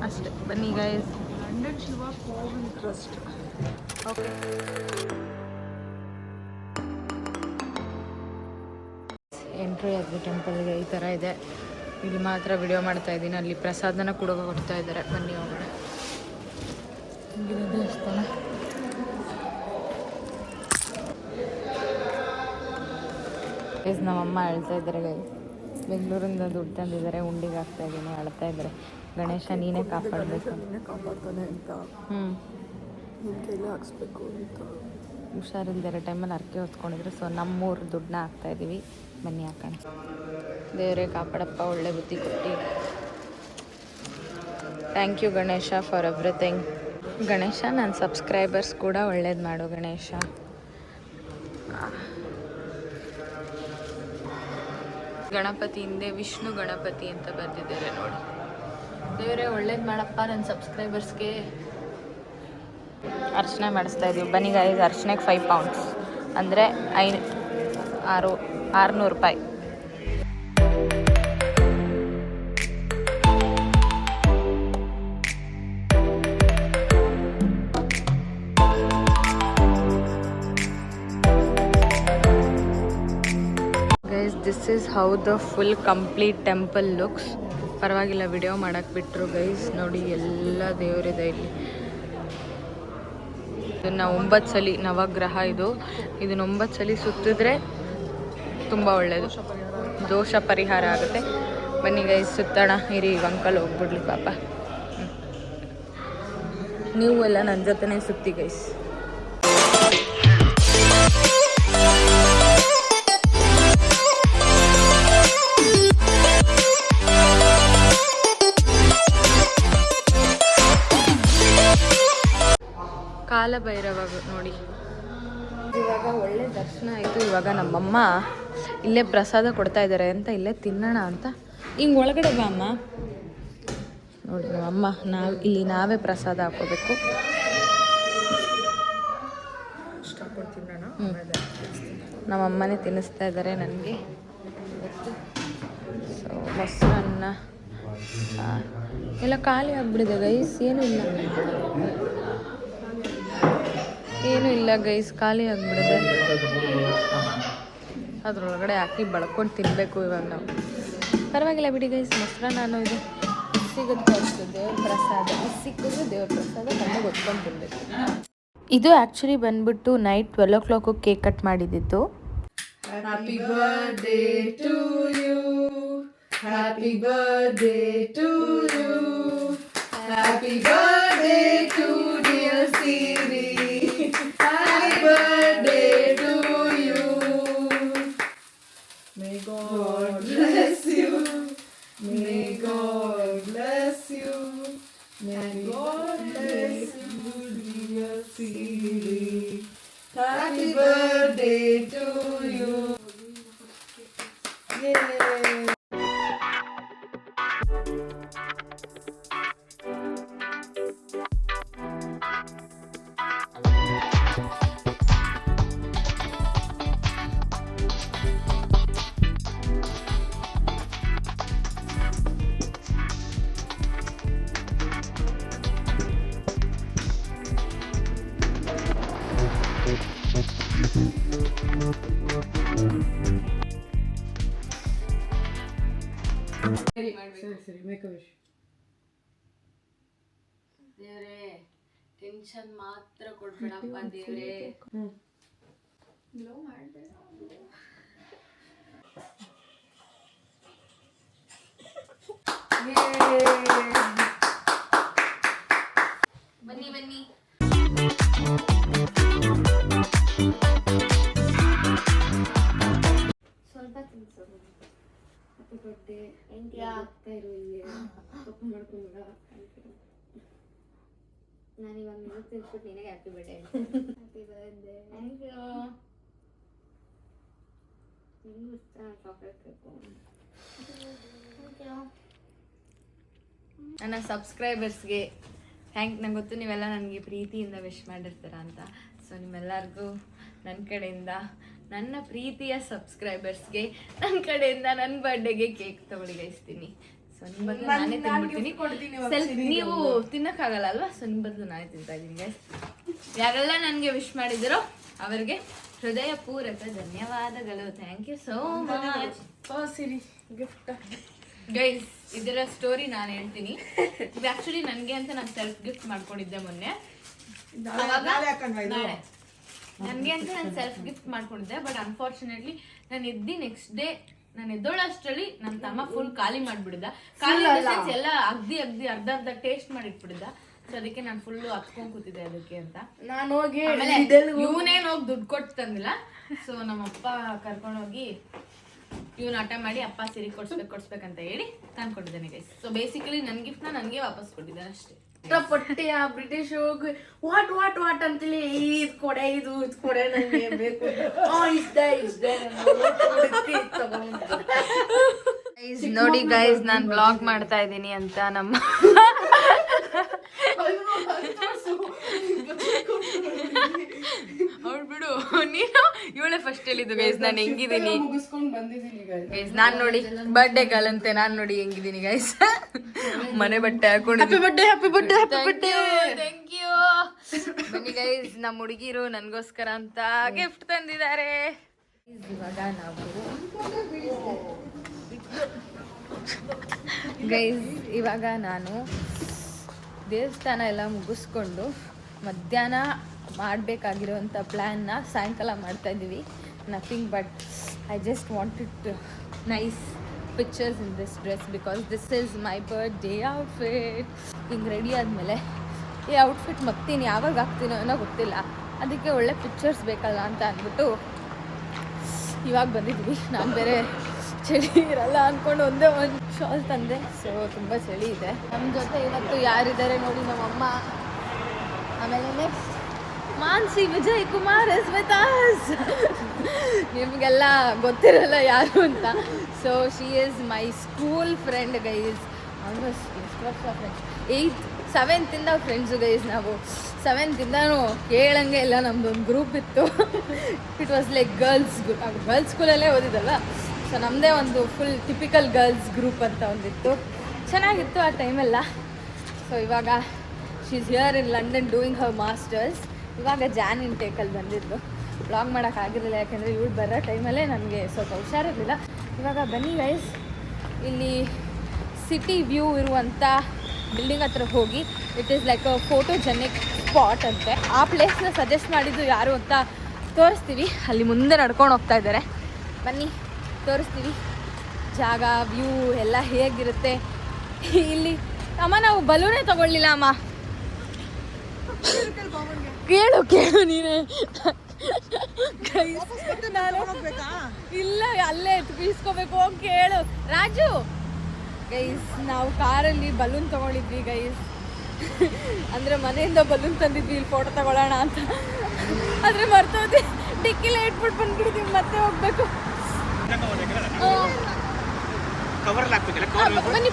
ಅಷ್ಟೇ. ಬನ್ನಿ guys. London Shiva Kovil trust. Okay. Entry ಆದ್ವಿ ಟೆಂಪಲ್ಗೆ. ಈ ಥರ ಇದೆ. ಇಲ್ಲಿ ಮಾತ್ರ ವಿಡಿಯೋ ಮಾಡ್ತಾ ಇದ್ದೀನಿ. ಅಲ್ಲಿ ಪ್ರಸಾದನ ಕೂಡ ಕೊಡ್ತಾ ಇದ್ದಾರೆ. ಬನ್ನಿ ಒಳಗಡೆ. ಹಿಂಗಿದೆ ದೇವಸ್ಥಾನ. ಗೈಸ್ ನಮ್ಮಮ್ಮ ಹೇಳ್ತಾ ಇದ್ದಾರೆ ಗೈಸ್, ಬೆಂಗಳೂರಿಂದ ದುಡ್ಡು ತಂದಿದ್ದಾರೆ, ಉಂಡಿಗೆ ಹಾಕ್ತಾ ಇದ್ದೀನಿ, ಅಳ್ತಾ ಇದ್ದಾರೆ. ಗಣೇಶ ನೀನೇ ಕಾಪಾಡಬೇಕು, ಕಾಪಾಡ್ತಾನೆ ಅಂತ. ನಿಮ್ಮ ಕೈಲೇ ಹಾಕ್ಸ್ಬೇಕು ಅಂತ. ಹುಷಾರಿಲ್ದಿರೋ ಟೈಮಲ್ಲಿ ಅರ್ಕೆ ಹೊತ್ಕೊಂಡಿದ್ರು. ಸೊ ನಮ್ಮೂರು ದುಡ್ಡನ್ನ ಹಾಕ್ತಾಯಿದ್ದೀವಿ. ಬನ್ನಿ ಹಾಕೋಣ. ದೇವರೇ ಕಾಪಾಡಪ್ಪ, ಒಳ್ಳೆ ಬುದ್ಧಿ ಕೊಟ್ಟು. Thank you Ganesha for everything. Ganesha ನನ್ನ ಸಬ್ಸ್ಕ್ರೈಬರ್ಸ್ ಕೂಡ ಒಳ್ಳೇದು ಮಾಡು ಗಣೇಶ. ಗಣಪತಿ ಹಿಂದೆ ವಿಷ್ಣು ಗಣಪತಿ ಅಂತ ಬರ್ತಿದ್ದಾರೆ ನೋಡಿ. ದೇವರೇ ಒಳ್ಳೇದು ಮಾಡಪ್ಪ ನನ್ನ ಸಬ್ಸ್ಕ್ರೈಬರ್ಸ್ಗೆ. ಅರ್ಚನೆ ಮಾಡಿಸ್ತಾ ಇದ್ದೀವಿ. ಬನ್ನಿ ಗಾಯ್ಸ್. ಅರ್ಚನೆಗೆ 5 pounds ಅಂದರೆ 600 ರೂಪಾಯಿ. Guys, this is how the full complete temple looks. ಪರವಾಗಿಲ್ಲ ವಿಡಿಯೋ ಮಾಡಕ್ಕೆ ಬಿಟ್ಟರು ಗೈಸ್. ನೋಡಿ ಎಲ್ಲ ದೇವರಿದೆ ಇಲ್ಲಿ. ಇದನ್ನು 9 ಸಲ ನವಗ್ರಹ ಇದನ್ನ 9 ಸಲ ಸುತ್ತಿದ್ರೆ ತುಂಬ ಒಳ್ಳೆಯದು, ದೋಷ ಪರಿಹಾರ ಆಗುತ್ತೆ. ಬನ್ನಿ ಗೈಸ್ ಸುತ್ತೋಣ. ಇರಿ ಈಗ ಅಂಕಲ್ ಹೋಗ್ಬಿಡ್ಲಿ ಪಾಪ. ನೀವು ಎಲ್ಲ ನನ್ನ ಜೊತೆನೇ ಸುತ್ತಿ ಗೈಸ್. ಕಾಲಭೈರವ ನೋಡಿ. ಇವಾಗ ಒಳ್ಳೆ ದರ್ಶನ ಆಯಿತು. ಇವಾಗ ನಮ್ಮಮ್ಮ ಇಲ್ಲೇ ಪ್ರಸಾದ ಕೊಡ್ತಾ ಇದ್ದಾರೆ ಅಂತ ಇಲ್ಲೇ ತಿನ್ನೋಣ ಅಂತ ಹಿಂಗೆ ಒಳಗಡೆ ಬಾ ಅಮ್ಮ. ನೋಡಿ ನಮ್ಮಮ್ಮ ನಾವೇ ಪ್ರಸಾದ ಹಾಕೋಬೇಕು. ನಮ್ಮಮ್ಮನೇ ತಿನ್ನಿಸ್ತಾ ಇದ್ದಾರೆ ನನಗೆ ಇವತ್ತು. ಸೊ ಮೊಸರನ್ನ ಎಲ್ಲ ಖಾಲಿ ಆಗಿಬಿಡಿದೆ ಗೈಸ್. ಏನೂ ಇಲ್ಲ ಗೈಸ್, ಖಾಲಿ ಆಗಿಬಿಡಿದೆ. ಅದ್ರೊಳಗಡೆ ಹಾಕಿ ಬಳ್ಕೊಂಡು ತಿನ್ನಬೇಕು ಇವಾಗ ನಾವು. ಪರವಾಗಿಲ್ಲ ಬಿಡಿ ಗೈಸ್. ಮೊಸರನ್ನ ಇದು ಸಿಗುತ್ತೆ ಅಷ್ಟು ದೇವ್ರ ಪ್ರಸಾದ. ಸಿಕ್ಕಿದ್ರೆ ದೇವ್ರ ಪ್ರಸಾದ ಕಣ್ಣಿಗೆ ಹೊತ್ಕೊಂಡು ತಿನ್ನಬೇಕು. ಇದು ಆ್ಯಕ್ಚುಲಿ ಬಂದ್ಬಿಟ್ಟು ನೈಟ್ 12 o'clock ಕೇಕ್ ಕಟ್ ಮಾಡಿದ್ದಿತ್ತು. Happy birthday to you, happy birthday to you, happy birthday to dear Siri, happy birthday to you, may God bless you, may God bless you, may God bless you dear Siri, happy birthday to you. ಸರಿ make a wish. ದೇವ್ರೇ tension ಮಾತ್ರ ಕೊಡ್ಬೇಡಪ್ಪ ದೇವ್ರೇ. Low ಮಾಡಬೇಡ. ಬನ್ನಿ ಬನ್ನಿ. ಸ್ವಲ್ಪ ತಿನ್ಸು. Happy birthday. ಆಗ್ತಾ ಇರು ಇಲ್ಲಿ ತಪ್ಪು ಮಾಡ್ಕೊಂಡ. ನಾನು ಇವಾಗ ನೀವು ತಿನ್ಸ್ಬಿಟ್ಟು ನಿನಗೆ happy birthday. Happy birthday. Thank you. ನಿಮಗೂ ಇಷ್ಟ ಚಾಕ್ಲೇಟ್ ಬೇಕು. ನನ್ನ ಸಬ್ಸ್ಕ್ರೈಬರ್ಸ್ಗೆ ನಂಗೆ ಗೊತ್ತು ನೀವೆಲ್ಲ ನನಗೆ ಪ್ರೀತಿಯಿಂದ ವಿಶ್ ಮಾಡಿರ್ತೀರ ಅಂತ. ಸೊ ನಿಮ್ಮೆಲ್ಲರಿಗೂ ನನ್ನ ಕಡೆಯಿಂದ, ನನ್ನ ಪ್ರೀತಿಯ ಸಬ್ಸ್ಕ್ರೈಬರ್ಸ್ಗೆ ನನ್ನ ಕಡೆಯಿಂದ ನನ್ನ ಬರ್ಡೇಗೆ ಕೇಕ್ ತಗೊಳ್ಳಿ ಗೈಸ್ತೀನಿ. ಸೊ ನಿಮ್ಮ ಬದಲು ನಾನೇ ತಿನ್ಬಿಡ್ತೀನಿ. ನೀವು ತಿನ್ನೋಕ್ಕಾಗಲ್ಲ ಅಲ್ವಾ? ಸೊ ನಿಮ್ಮ ಬದಲು ನಾನೇ ತಿಂತಾ ಇದ್ದೀನಿ ಗೈಸ್. ಯಾರೆಲ್ಲ ನನಗೆ ವಿಶ್ ಮಾಡಿದಿರೋ ಅವರಿಗೆ ಹೃದಯಪೂರ್ವಕ ಧನ್ಯವಾದಗಳು. Thank you so much. Siri gift guys, ಇದರ ಸ್ಟೋರಿ ನಾನು ಹೇಳ್ತೀನಿ. ಇದು ಆ್ಯಕ್ಚುಲಿ ನನಗೆ ಅಂತ ನಾನು ಸೆಲ್ಫ್ ಗಿಫ್ಟ್ ಮಾಡ್ಕೊಂಡಿದ್ದೆ ಮೊನ್ನೆ. ನನಗೆ ಅಂತ ನಾನು ಸೆಲ್ಫ್ ಗಿಫ್ಟ್ ಮಾಡ್ಕೊಂಡಿದ್ದೆ. ಬಟ್ ಅನ್ಫಾರ್ಚುನೇಟ್ಲಿ ನಾನು ನೆಕ್ಸ್ಟ್ ಡೇ ನಾನು ಎದ್ದೋಳಷ್ಟರಲ್ಲಿ ನನ್ನ ತಮ್ಮ ಫುಲ್ ಖಾಲಿ ಮಾಡ್ಬಿಡಿದ್ದ. ಖಾಲಿ ಎಲ್ಲ ಅರ್ಧ ಟೇಸ್ಟ್ ಮಾಡಿಟ್ಬಿಡಿದ್ದ. ಸೊ ಅದಕ್ಕೆ ನಾನು ಫುಲ್ಲು ಹತ್ಕೊಂಡ್ ಕೂತಿದ್ದೆ ಅದಕ್ಕೆ ಅಂತ. ನಾನು ಹೋಗಿ ಇವನೇನು ಹೋಗಿ ದುಡ್ಡು ಕೊಟ್ಟು ತಂದಿಲ್ಲ. ಸೊ ನಮ್ಮಪ್ಪ ಕರ್ಕೊಂಡೋಗಿ ಇವನು ಆಟ ಮಾಡಿ ಅಪ್ಪ ಸೀರೆ ಕೊಡ್ಸ್ಬೇಕಂತ ಹೇಳಿ ತಂದ್ಕೊಟ್ಟಿದ್ದಾನೆ ಗೈಸ್. ಸೊ ಬೇಸಿಕಲಿ ನನ್ನ ಗಿಫ್ಟ್ನ ನನಗೆ ವಾಪಸ್ ಕೊಟ್ಟಿದ್ದಾನೆ ಅಷ್ಟೇ. ಪಟ್ಟೆ ಆ ಬ್ರಿಟಿಷ್ ಹೋಗಿ ವಾಟ್ ಅಂತೇಳಿ ಇದು ಕೊಡೆ ನನಗೆ ಬೇಕು. ನೋಡಿ ಗೈಸ್, ನಾನು ಬ್ಲಾಗ್ ಮಾಡ್ತಾ ಇದ್ದೀನಿ ಅಂತ ನಮ್ಮ ಅವ್ಳು ಬಿಡು, ನೀನು ಇವಳೆ ಫಸ್ಟ್ ಹೇಳಿದ್ದು ಗೈಸ್ ನಾನು ಹೆಂಗಿದ್ದೀನಿ ಗೈಸ್. ನಾನು ನೋಡಿ ಬರ್ಡೇ ಗಾಲಂತೆ ನಾನು ನೋಡಿ ಹೆಂಗಿದ್ದೀನಿ ಗೈಸ್. ಮನೆ ಬಟ್ಟೆ ಹಾಕೊಂಡಿದ್ದೀನಿ. Happy birthday thank you. ಬನ್ನಿ ಗೈಸ್, ನಮ್ಮ ಹುಡುಗಿರು ನನಗೋಸ್ಕರ ಅಂತ ಗಿಫ್ಟ್ ತಂದಿದ್ದಾರೆ. ಇವಾಗ ನಾವು ಗೈಸ್ ಇವಾಗ ನಾನು ದೇವಸ್ಥಾನ ಎಲ್ಲ ಮುಗಿಸ್ಕೊಂಡು ಮಧ್ಯಾಹ್ನ ಮಾಡಬೇಕಾಗಿರೋವಂಥ ಪ್ಲ್ಯಾನ್ನ ಸಾಯಂಕಾಲ ಮಾಡ್ತಾಯಿದ್ದೀವಿ. Nothing but I just wanted nice pictures in this dress because this is my birthday outfit. ಹಿಂಗೆ ರೆಡಿ ಆದಮೇಲೆ ಈ ಔಟ್ಫಿಟ್ ಮತ್ತೀನಿ ಯಾವಾಗ ಹಾಕ್ತೀನೋ ಅನ್ನೋ ಗೊತ್ತಿಲ್ಲ, ಅದಕ್ಕೆ ಒಳ್ಳೆ ಪಿಕ್ಚರ್ಸ್ ಬೇಕಲ್ಲ ಅಂತ ಅಂದ್ಬಿಟ್ಟು ಇವಾಗ ಬಂದಿದ್ವಿ. ನಾನು ಬೇರೆ ಚಳಿ ಇರಲ್ಲ ಅಂದ್ಕೊಂಡು ಒಂದೇ ಒಂದು ಶಾಲ್ ತಂದೆ. ಸೊ ತುಂಬ ಚಳಿ ಇದೆ. ನಮ್ಮ ಜೊತೆ ಇವತ್ತು ಯಾರಿದ್ದಾರೆ ನೋಡಿ, ನಮ್ಮಮ್ಮ, ಆಮೇಲೆ next Mansi Vijay Kumar is with us. ನಿಮಗೆಲ್ಲ ಗೊತ್ತಿರಲ್ಲ ಯಾರು ಅಂತ. So she is my school friend guys. Almost ಎಷ್ಟು ವರ್ಷ ಫ್ರೆಂಡ್ಸ್? 7th friends guys. ನಾವು 7th ಕೇಳಂಗೆ ಇಲ್ಲ. ನಮ್ಮದೊಂದು ಗ್ರೂಪ್ ಇತ್ತು. ಇಟ್ ವಾಸ್ ಲೈಕ್ ಗರ್ಲ್ಸ್ ಸ್ಕೂಲಲ್ಲೇ ಓದಿದ್ದಲ್ಲ. ಸೊ ನಮ್ಮದೇ ಒಂದು ಫುಲ್ ಟಿಪಿಕಲ್ ಗರ್ಲ್ಸ್ ಗ್ರೂಪ್ ಅಂತ ಒಂದಿತ್ತು. ಚೆನ್ನಾಗಿತ್ತು ಆ ಟೈಮೆಲ್ಲ. ಸೊ ಇವಾಗ she is here in London doing Har masters. ಇವಾಗ ಜಾನ್ ಇಂಟೇಕಲ್ಲಿ ಬಂದಿದ್ದು. ವ್ಲಾಗ್ ಮಾಡೋಕ್ಕಾಗಿರಲಿಲ್ಲ, ಯಾಕೆಂದರೆ ಇವಳು ಬರೋ ಟೈಮಲ್ಲೇ ನನಗೆ ಸ್ವಲ್ಪ ಹುಷಾರಿರಲಿಲ್ಲ. ಇವಾಗ ಬನ್ನಿ ಗೈಸ್, ಇಲ್ಲಿ ಸಿಟಿ ವ್ಯೂ ಇರುವಂಥ ಬಿಲ್ಡಿಂಗ್ ಹತ್ರ ಹೋಗಿ, it is like a photogenic spot ಅಂತೆ. ಆ ಪ್ಲೇಸ್ನ ಸಜೆಸ್ಟ್ ಮಾಡಿದ್ದು ಯಾರು ಅಂತ ತೋರಿಸ್ತೀವಿ. ಅಲ್ಲಿ ಮುಂದೆ ನಡ್ಕೊಂಡು ಹೋಗ್ತಾ ಇದ್ದಾರೆ. ಬನ್ನಿ ತೋರಿಸ್ತೀವಿ ಜಾಗ, ವ್ಯೂ ಎಲ್ಲ ಹೇಗಿರುತ್ತೆ. ಇಲ್ಲಿ ಅಮ್ಮ ನಾವು ಬಲೂನೇ ತಗೊಳ್ಳಿಲ್ಲ ಅಮ್ಮ. ಕೇಳು ನೀನೇ. ಇಲ್ಲ ಅಲ್ಲೇ ಬೀಸ್ಕೋಬೇಕು, ಹೋಗಿ ಕೇಳು ರಾಜು. ಗೈಸ್ ನಾವು ಕಾರಲ್ಲಿ ಬಲೂನ್ ತಗೊಂಡಿದ್ವಿ ಗೈಸ್. ಅಂದರೆ ಮನೆಯಿಂದ ಬಲೂನ್ ತಂದಿದ್ವಿ ಇಲ್ಲಿ ಫೋಟೋ ತಗೊಳ್ಳೋಣ ಅಂತ. ಆದರೆ ಮರ್ತೋದಿ ಡಿಕ್ಕಿಲೆ ಇಟ್ಬಿಟ್ಟು ಬಂದ್ಬಿಡ್ತೀವಿ, ಮತ್ತೆ ಹೋಗ್ಬೇಕು.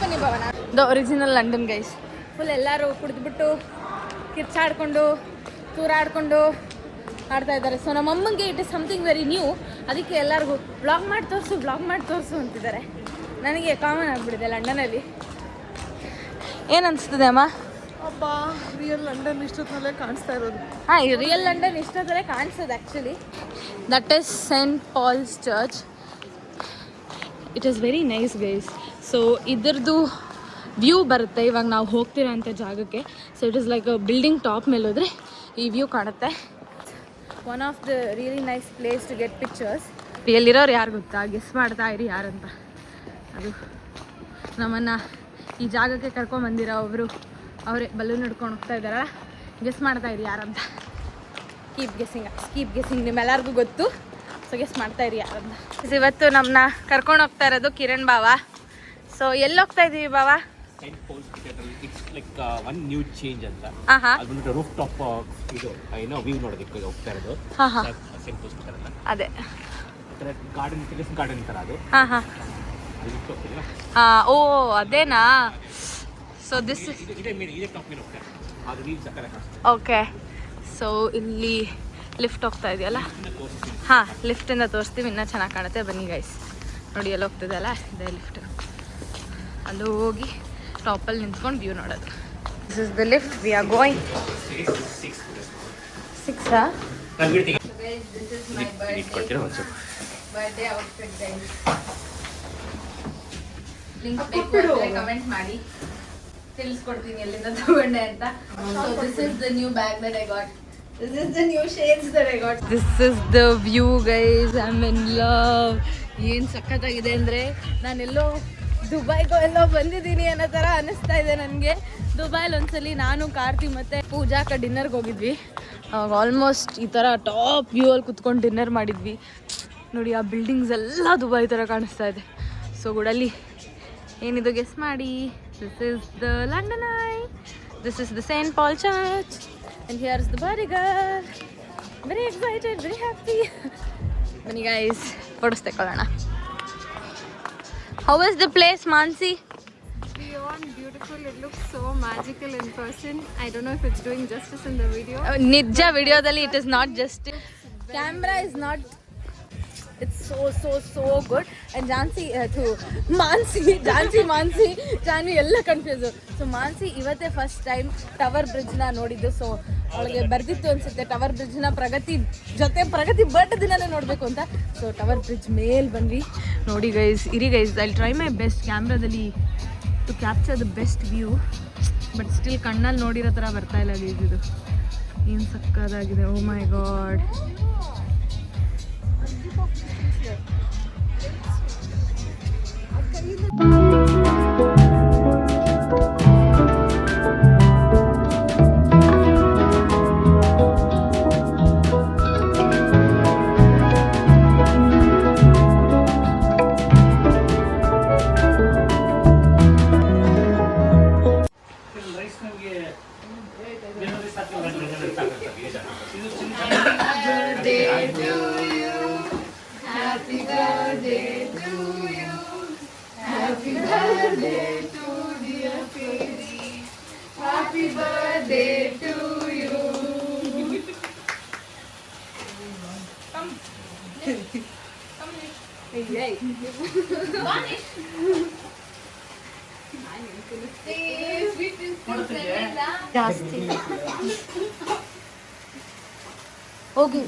ಬನ್ನಿ ಭವನ. The original London guys. Full ಎಲ್ಲರೂ ಕುಡಿದ್ಬಿಟ್ಟು ಕಿರ್ಚಾಡ್ಕೊಂಡು ತೂರಾಡ್ಕೊಂಡು ಆಡ್ತಾ ಇದ್ದಾರೆ. ಸೊ ನಮ್ಮ ಅಮ್ಮಂಗೆ it is something very new. ಅದಕ್ಕೆ ಎಲ್ಲರಿಗೂ ವ್ಲಾಗ್ ಮಾಡಿ ತೋರಿಸು ಅಂತಿದ್ದಾರೆ. ನನಗೆ ಕಾಮನ್ ಆಗಿಬಿಟ್ಟಿದೆ ಲಂಡನಲ್ಲಿ. ಏನು ಅನಿಸ್ತದೆ ಅಮ್ಮ? ಅಪ್ಪ ರಿಯಲ್ ಲಂಡನ್ ಇಷ್ಟೊತ್ತಲ್ಲೇ ಕಾಣಿಸ್ತಾ ಇರೋದು. ಹಾಂ, ಈ ರಿಯಲ್ ಲಂಡನ್ ಇಷ್ಟೊತ್ತಲ್ಲೇ ಕಾಣಿಸ್ತದೆ actually. That is Saint Paul's Church. It is very nice guys. So ಇದ್ರದ್ದು ವ್ಯೂ ಬರುತ್ತೆ ಇವಾಗ ನಾವು ಹೋಗ್ತಿರೋ ಅಂಥ ಜಾಗಕ್ಕೆ. So it is like building top ಮೇಲೆ ಹೋದರೆ ಈ ವ್ಯೂ ಕಾಣುತ್ತೆ. One of the really nice place to get pictures. ಎಲ್ಲಿರೋರು ಯಾರು ಗೊತ್ತಾ? ಗೆಸ್ ಮಾಡ್ತಾ ಇರಿ ಯಾರಂತ. ಅದು ನಮ್ಮನ್ನು ಈ ಜಾಗಕ್ಕೆ ಕರ್ಕೊಂಬಂದಿರೋ ಒಬ್ಬರು ಅವರೇ ಬಲೂನ್ ಹಿಡ್ಕೊಂಡು ಹೋಗ್ತಾ ಇದ್ದಾರಲ್ಲ. ಗೆಸ್ ಮಾಡ್ತಾ ಇರಿ ಯಾರಂತ. ಕೀಪ್ ಗೆಸ್ಸಿಂಗ್ ನಿಮ್ಮೆಲ್ಲರಿಗೂ ಗೊತ್ತು. ಸೊ ಗೆಸ್ ಮಾಡ್ತಾ ಇರಿ ಯಾರಂತ. ಇವತ್ತು ನಮ್ಮನ್ನ ಕರ್ಕೊಂಡು ಹೋಗ್ತಾ ಇರೋದು ಕಿರಣ್ ಬಾವ. ಸೊ ಎಲ್ಲಿ ಹೋಗ್ತಾ ಇದೀವಿ ಬಾವ? Saint Paul's cathedral. It's like One New Change ಅಂತ. ಅದು ರೂಫ್ ಟಾಪ್ ಇದು ಏನೋ ವ್ಯೂ ನೋಡೋದಕ್ಕೆ ಹೋಗ್ತಾ ಇರೋದು. ಸೈಂಟ್ ಪಾಲ್ಸ್ ಕ್ಯಾಥೆಡ್ರಲ್ ಅದೇ ಗಾರ್ಡನ್, ಟೆಲಿಸ್ ಗಾರ್ಡನ್ ಥರ ಅದು. ಓ ಅದೇನಾ? ಸೊ ದಿಸ್ ಇದೇ ಟಾಪ್ ಮೇಲೆ ಹೋಗ್ತಾರೆ. ಅದು ವ್ಯೂ ಸಕ್ಕರೆ ಕಾಣಿಸುತ್ತೆ. ಓಕೆ. ಸೊ ಇಲ್ಲಿ ಲಿಫ್ಟ್ ಹೋಗ್ತಾ ಇದೆಯಲ್ಲ? ಹಾಂ, ಲಿಫ್ಟಿಂದ ತೋರಿಸ್ತೀವಿ, ಇನ್ನೂ ಚೆನ್ನಾಗಿ ಕಾಣುತ್ತೆ. ಬನ್ನಿ ಗೈಸ್, ನೋಡಿ ಎಲ್ಲ ಹೋಗ್ತಿದೆಯಲ್ಲ, ಇದೇ ಲಿಫ್ಟ್. ಅಲ್ಲಿ ಹೋಗಿ ಟಾಪಲ್ಲಿ ನಿಂತ್ಕೊಂಡು ವ್ಯೂ ನೋಡೋದು. This is the lift we are going. 6 this is my birthday outfit guys. Link ಬೇಕು ಅಂದರೆ ಕಮೆಂಟ್ ಮಾಡಿ, ತಿಳಿಸ್ಕೊಡ್ತೀನಿ ಎಲ್ಲಿಂದ ತಗೊಂಡೆ ಅಂತ. So this is the new bag that I got. This is the new shades that I got. This is the view guys. I'm in love. ಏನು ಸಖತ್ತಾಗಿದೆ ಅಂದರೆ ನಾನೆಲ್ಲೋ ದುಬೈಗೋ ಎಲ್ಲೋ ಬಂದಿದ್ದೀನಿ ಅನ್ನೋ ಥರ ಅನ್ನಿಸ್ತಾ ಇದೆ ನನಗೆ. ದುಬೈಲಿ ಒಂದ್ಸಲಿ ನಾನು ಕಾರ್ತಿ ಮತ್ತು ಪೂಜಾಕ ಡಿನ್ನರ್ಗೆ ಹೋಗಿದ್ವಿ. ಅವಾಗ ಆಲ್ಮೋಸ್ಟ್ ಈ ಥರ ಟಾಪ್ ವ್ಯೂ ಅಲ್ಲಿ ಕುತ್ಕೊಂಡು ಡಿನ್ನರ್ ಮಾಡಿದ್ವಿ. ನೋಡಿ ಆ ಬಿಲ್ಡಿಂಗ್ಸ್ ಎಲ್ಲ ದುಬೈ ಥರ ಕಾಣಿಸ್ತಾ ಇದೆ. ಸೊ ಗುಡಲ್ಲಿ ಏನಿದು ಗೆಸ್ ಮಾಡಿ. This is the London Eye. This is the Saint Paul church. And here's the birthday girl. Very excited, very happy. Bani guys, photos tekolana. How is the place, Mansi? Beyond beautiful. It looks so magical in person. I don't know if it's doing justice in the video. Nijja video dalli it is not just. Camera is not. It's so good. And Janvi ಎಲ್ಲ confuse. So Mansi ಇವತ್ತೇ first time tower ಬ್ರಿಡ್ಜ್ನ ನೋಡಿದ್ದು. So ಅವಳಿಗೆ ಬರ್ದಿತ್ತು ಅನಿಸುತ್ತೆ tower ಬ್ರಿಡ್ಜ್ನ ಪ್ರಗತಿ bird ದಿನನೇ ನೋಡಬೇಕು ಅಂತ. So tower bridge ಮೇಲೆ ಬಂದ್ವಿ. ನೋಡಿ ಗೈಸ್, ಇರಿ guys, I try my best ಕ್ಯಾಮ್ರಾದಲ್ಲಿ to capture the best view. But still ಕಣ್ಣಲ್ಲಿ ನೋಡಿರೋ ಥರ ಬರ್ತಾ ಇಲ್ಲ ಗೈಸ್ ಇದು. ಏನು ಸಕ್ಕದಾಗಿದೆ. ಓ ಮೈ ಗಾಡ್. ಜಾಸ್ತಿ ಹೋಗಿ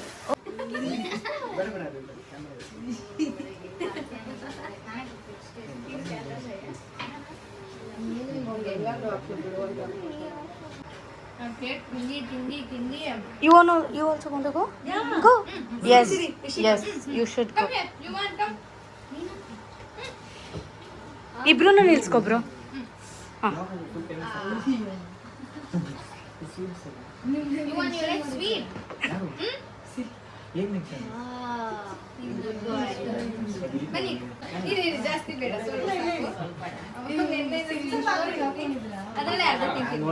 You also want to go? Yeah. Go. Yes. Yes. You should go. Come here. You want come? ಇಬ್ರು ನಿಲ್ಸ್ಕೊ bro. You want your egg sweet? ಬನ್ನಿ. ಇದು ಜಾಸ್ತಿ ಬೇಡ, ಸ್ವಲ್ಪ ಅದರಲ್ಲೇ ಅರ್ಧ ತಿಂತೀನಿ.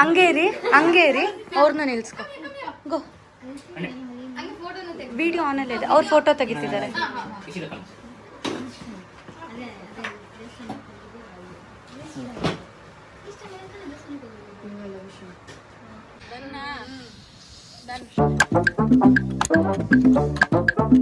ಹಂಗೆ ಇರಿ ಅವ್ರನ್ನ ನಿಲ್ಸ್ಕೊ. ಗೋ. ವಿಡಿಯೋ ಆನಲ್ಲೇ ಇದೆ. ಅವ್ರ ಫೋಟೋ ತೆಗಿತಿದ್ದಾರೆ. Done.